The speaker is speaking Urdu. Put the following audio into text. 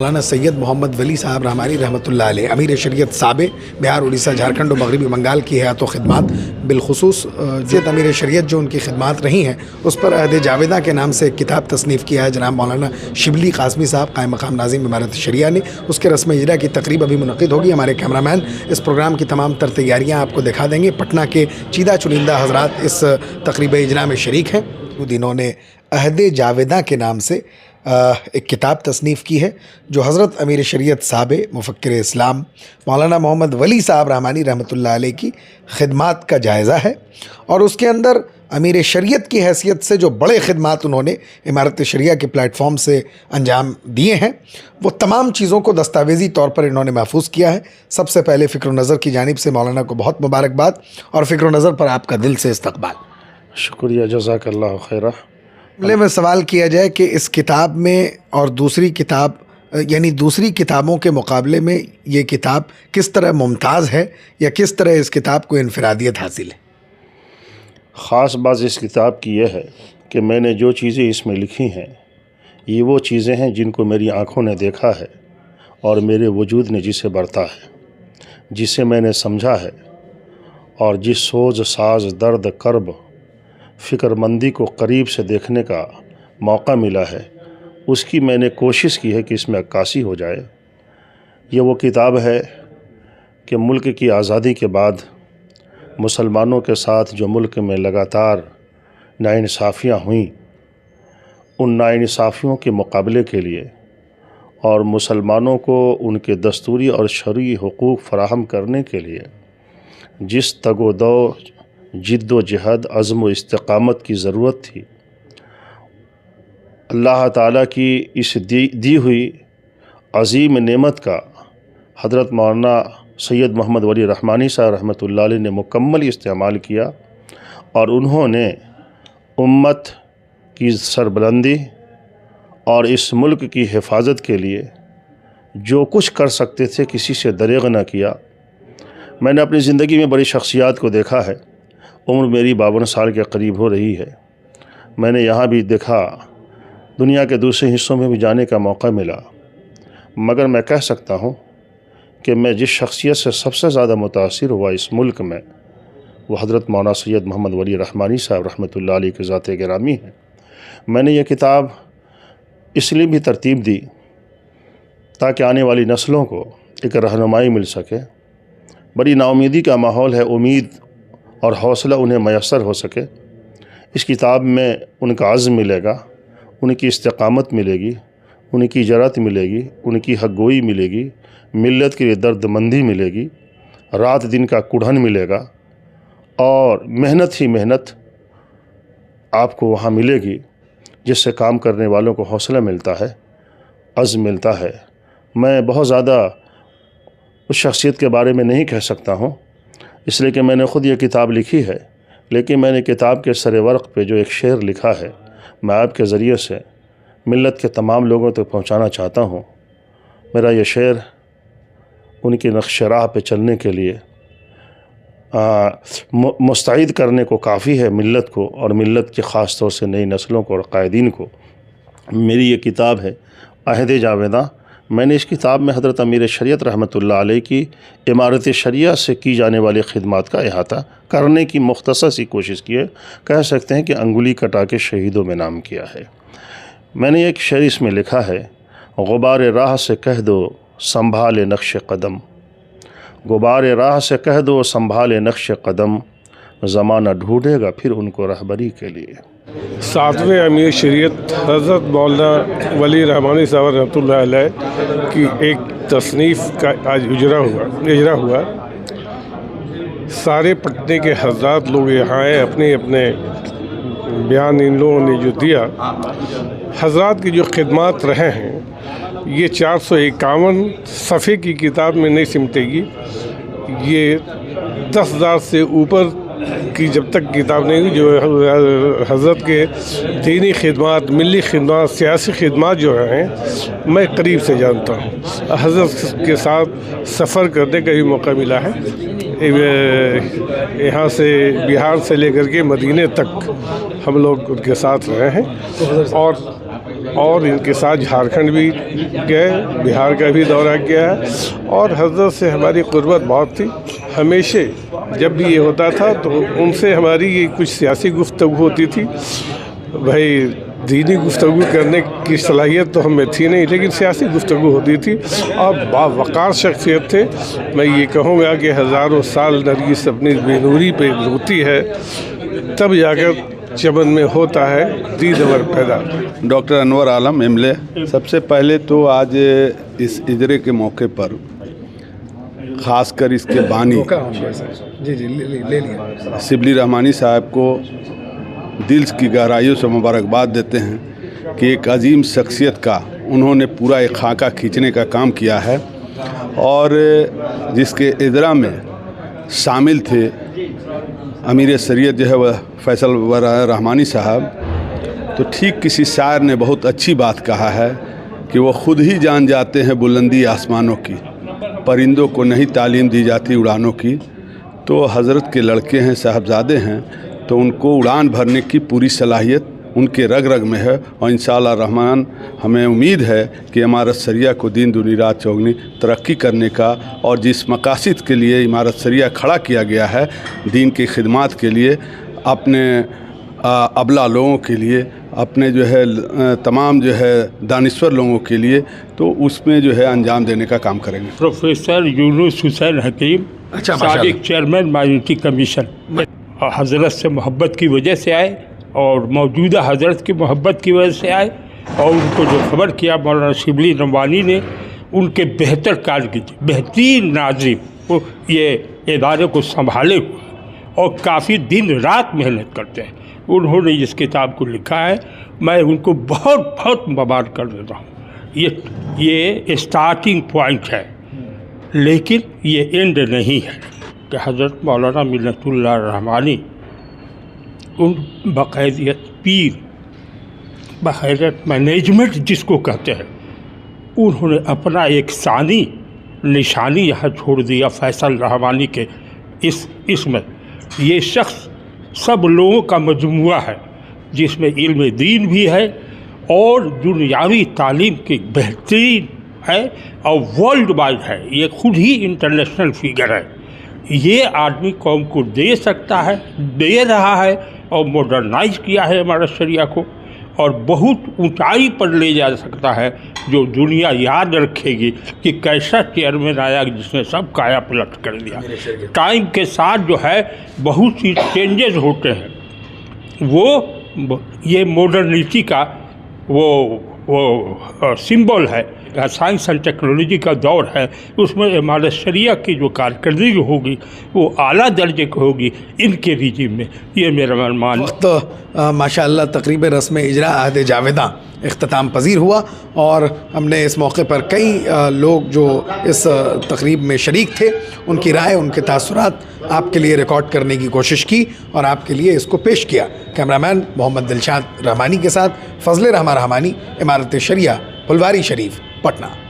مولانا سید محمد ولی صاحب رحمانی رحمۃ اللہ علیہ امیر شریعت سابق بہار، اڑیسہ، جھارکھنڈ و مغربی بنگال کی حیات و خدمات، بالخصوص امیر شریعت جو ان کی خدمات رہی ہیں اس پر عہد جاویدہ کے نام سے ایک کتاب تصنیف کیا ہے جناب مولانا شبلی قاسمی صاحب قائم مقام ناظم امارت شریعہ نے۔ اس کے رسم اجرا کی تقریب ابھی منعقد ہوگی۔ ہمارے کیمرہ مین اس پروگرام کی تمام تر تیاریاں آپ کو دکھا دیں گے۔ پٹنہ کے چیدہ چنندہ حضرات اس تقریب اجرا میں شریک ہیں۔ انہوں نے عہد جاویدہ کے نام سے ایک کتاب تصنیف کی ہے جو حضرت امیر شریعت سابق مفکر اسلام مولانا محمد ولی صاحب رحمانی رحمۃ اللہ علیہ کی خدمات کا جائزہ ہے، اور اس کے اندر امیر شریعت کی حیثیت سے جو بڑے خدمات انہوں نے امارت شریعہ کے پلیٹ فارم سے انجام دیے ہیں وہ تمام چیزوں کو دستاویزی طور پر انہوں نے محفوظ کیا ہے۔ سب سے پہلے فکر و نظر کی جانب سے مولانا کو بہت مبارکباد، اور فکر و نظر پر آپ کا دل سے استقبال۔ شکریہ، جزاک اللہ خیرہ۔ میں سوال کیا جائے کہ اس کتاب میں اور دوسری کتاب یعنی دوسری کتابوں کے مقابلے میں یہ کتاب کس طرح ممتاز ہے یا کس طرح اس کتاب کو انفرادیت حاصل ہے؟ خاص بات اس کتاب کی یہ ہے کہ میں نے جو چیزیں اس میں لکھی ہیں یہ وہ چیزیں ہیں جن کو میری آنکھوں نے دیکھا ہے اور میرے وجود نے جسے برتا ہے، جسے میں نے سمجھا ہے، اور جس سوز ساز درد کرب فکر مندی کو قریب سے دیکھنے کا موقع ملا ہے، اس کی میں نے کوشش کی ہے کہ اس میں عکاسی ہو جائے۔ یہ وہ کتاب ہے کہ ملک کی آزادی کے بعد مسلمانوں کے ساتھ جو ملک میں لگاتار ناانصافیاں ہوئیں، ان ناانصافیوں کے مقابلے کے لیے اور مسلمانوں کو ان کے دستوری اور شرعی حقوق فراہم کرنے کے لیے جس تگ و دو، جد و جہد، عزم و استقامت کی ضرورت تھی، اللہ تعالیٰ کی اس دی ہوئی عظیم نعمت کا حضرت مولانا سید محمد ولی رحمانی صاحب رحمۃ اللہ علیہ نے مکمل استعمال کیا، اور انہوں نے امت کی سربلندی اور اس ملک کی حفاظت کے لیے جو کچھ کر سکتے تھے کسی سے دریغ نہ کیا۔ میں نے اپنی زندگی میں بڑی شخصیات کو دیکھا ہے۔ عمر میری 52 سال کے قریب ہو رہی ہے۔ میں نے یہاں بھی دیکھا، دنیا کے دوسرے حصوں میں بھی جانے کا موقع ملا، مگر میں کہہ سکتا ہوں کہ میں جس شخصیت سے سب سے زیادہ متاثر ہوا اس ملک میں وہ حضرت مولانا سید محمد ولی رحمانی صاحب رحمۃ اللہ علیہ کے ذات گرامی ہیں۔ میں نے یہ کتاب اس لیے بھی ترتیب دی تاکہ آنے والی نسلوں کو ایک رہنمائی مل سکے۔ بڑی ناامیدی کا ماحول ہے، امید اور حوصلہ انہیں میسر ہو سکے۔ اس کتاب میں ان کا عزم ملے گا، ان کی استقامت ملے گی، ان کی جرأت ملے گی، ان کی حق گوئی ملے گی، ملت کے لیے درد مندی ملے گی، رات دن کا کڑھن ملے گا، اور محنت ہی محنت آپ کو وہاں ملے گی، جس سے کام کرنے والوں کو حوصلہ ملتا ہے، عزم ملتا ہے۔ میں بہت زیادہ اس شخصیت کے بارے میں نہیں کہہ سکتا ہوں، اس لیے کہ میں نے خود یہ کتاب لکھی ہے، لیکن میں نے کتاب کے سر ورق پہ جو ایک شعر لکھا ہے میں آپ کے ذریعے سے ملت کے تمام لوگوں تک پہنچانا چاہتا ہوں۔ میرا یہ شعر ان کی نقش راہ پہ چلنے کے لیے مستعد کرنے کو کافی ہے ملت کو، اور ملت کی خاص طور سے نئی نسلوں کو اور قائدین کو۔ میری یہ کتاب ہے عہد جاویدہ۔ میں نے اس کتاب میں حضرت امیر شریعت رحمۃ اللہ علیہ کی امارت شریعہ سے کی جانے والی خدمات کا احاطہ کرنے کی مختصر سی کوشش کی ہے۔ کہہ سکتے ہیں کہ انگلی کٹا کے شہیدوں میں نام کیا ہے۔ میں نے ایک شعر اس میں لکھا ہے، غبار راہ سے کہہ دو سنبھالے نقش قدم، غبار راہ سے کہہ دو سنبھالے نقش قدم، زمانہ ڈھونڈے گا پھر ان کو رہبری کے لیے۔ 7ویں امیر شریعت حضرت مولانا ولی رحمانی صاحب رحمۃ اللہ علیہ کی ایک تصنیف کا آج اجرا ہوا۔ سارے پٹنے کے حضرات لوگ یہاں آئے، اپنے اپنے بیان ان لوگوں نے جو دیا، حضرات کی جو خدمات رہے ہیں، یہ 451 صفحے کی کتاب میں نہیں سمٹے گی۔ یہ 10,000 سے اوپر کی جب تک کتاب نہیں ہوئی، جو حضرت کے دینی خدمات، ملی خدمات، سیاسی خدمات جو ہیں میں قریب سے جانتا ہوں۔ حضرت کے ساتھ سفر کرنے کا بھی موقع ملا ہے۔ یہاں سے بہار سے لے کر کے مدینے تک ہم لوگ ان کے ساتھ رہے ہیں، اور اور ان کے ساتھ جھارکھنڈ بھی گئے، بہار کا بھی دورہ کیا ہے، اور حضرت سے ہماری قربت بہت تھی۔ ہمیشہ جب بھی یہ ہوتا تھا تو ان سے ہماری یہ کچھ سیاسی گفتگو ہوتی تھی۔ بھائی دینی گفتگو کرنے کی صلاحیت تو ہمیں تھی نہیں، لیکن سیاسی گفتگو ہوتی تھی، اور باوقار شخصیت تھے۔ میں یہ کہوں گا کہ ہزاروں سال نرگس اپنی بے نوری پہ روتی ہے، تب جا کر چمن میں ہوتا ہے دید اور پیدا۔ ڈاکٹر انور عالم ایم.ایل.اے۔ سب سے پہلے تو آج اس اجرے کے موقع پر خاص کر اس کے بانی شبلی رحمانی صاحب کو دل کی گہرائیوں سے مبارکباد دیتے ہیں کہ ایک عظیم شخصیت کا انہوں نے پورا ایک خاکہ کھینچنے کا کام کیا ہے، اور جس کے اجرا میں شامل تھے امیر شریعت جو ہے وہ فیصل رحمانی صاحب۔ تو ٹھیک کسی شاعر نے بہت اچھی بات کہا ہے کہ وہ خود ہی جان جاتے ہیں بلندی آسمانوں کی، پرندوں کو نہیں تعلیم دی جاتی اڑانوں کی۔ تو حضرت کے لڑکے ہیں، صاحبزادے ہیں، تو ان کو اڑان بھرنے کی پوری صلاحیت ان کے رگ رگ میں ہے، اور انشاءاللہ الرحمن ہمیں امید ہے کہ امارت شریعہ کو دین دنیا رات چوگنی ترقی کرنے کا، اور جس مقاصد کے لیے امارت شریعہ کھڑا کیا گیا ہے دین کی خدمات کے لیے، اپنے ابلا لوگوں کے لیے، اپنے جو ہے تمام جو ہے دانشور لوگوں کے لیے، تو اس میں جو ہے انجام دینے کا کام کریں گے۔ پروفیسر یونس حسین حکیم، سابق چیئرمین مائنورٹی کمیشن، حضرت سے محبت کی وجہ سے آئے، اور موجودہ حضرت کی محبت کی وجہ سے آئے، اور ان کو جو خبر کیا مولانا شبلی رحمانی نے، ان کے بہتر کارکردگی، بہترین ناظم، وہ یہ ادارے کو سنبھالے ہوئے اور کافی دن رات محنت کرتے ہیں۔ انہوں نے اس کتاب کو لکھا ہے، میں ان کو بہت بہت مبارک کر دیتا ہوں۔ یہ اسٹارٹنگ پوائنٹ ہے، لیکن یہ اینڈ نہیں ہے کہ حضرت مولانا منت اللہ رحمانی ان باقاعدیت پیر، باقاعدیت مینجمنٹ جس کو کہتے ہیں، انہوں نے اپنا ایک ثانی نشانی یہاں چھوڑ دیا فیصل رحمانی کے اس میں۔ یہ شخص سب لوگوں کا مجموعہ ہے، جس میں علم دین بھی ہے اور دنیاوی تعلیم کی بہترین ہے، اور ورلڈ وائڈ ہے، یہ خود ہی انٹرنیشنل فگر ہے۔ یہ آدمی قوم کو دے سکتا ہے، دے رہا ہے، اور ماڈرنائز کیا ہے ہمارا شریعہ کو، اور بہت اونچائی پر لے جا سکتا ہے، جو دنیا یاد رکھے گی کہ کیسا چیئرمین آیا جس نے سب کایا پلٹ کر دیا۔ ٹائم کے ساتھ جو ہے بہت سی چینجز ہوتے ہیں، وہ یہ ماڈرنٹی کا وہ سمبل ہے۔ سائنس اینڈ ٹیکنالوجی کا دور ہے، اس میں ہمارے شریعہ کی جو کارکردگی ہوگی وہ اعلیٰ درجے کی ہوگی ان کے رجیم میں۔ یہ میرا مان وقت ماشاء اللہ تقریب رسم اجرا عہد جاویداں اختتام پذیر ہوا، اور ہم نے اس موقع پر کئی لوگ جو اس تقریب میں شریک تھے ان کی رائے، ان کے تاثرات آپ کے لیے ریکارڈ کرنے کی کوشش کی اور آپ کے لیے اس کو پیش کیا۔ کیمرامین محمد دلشاد رحمانی کے ساتھ فضل رحمانی، امارت شریعہ، پھلواری شریف، پٹنہ۔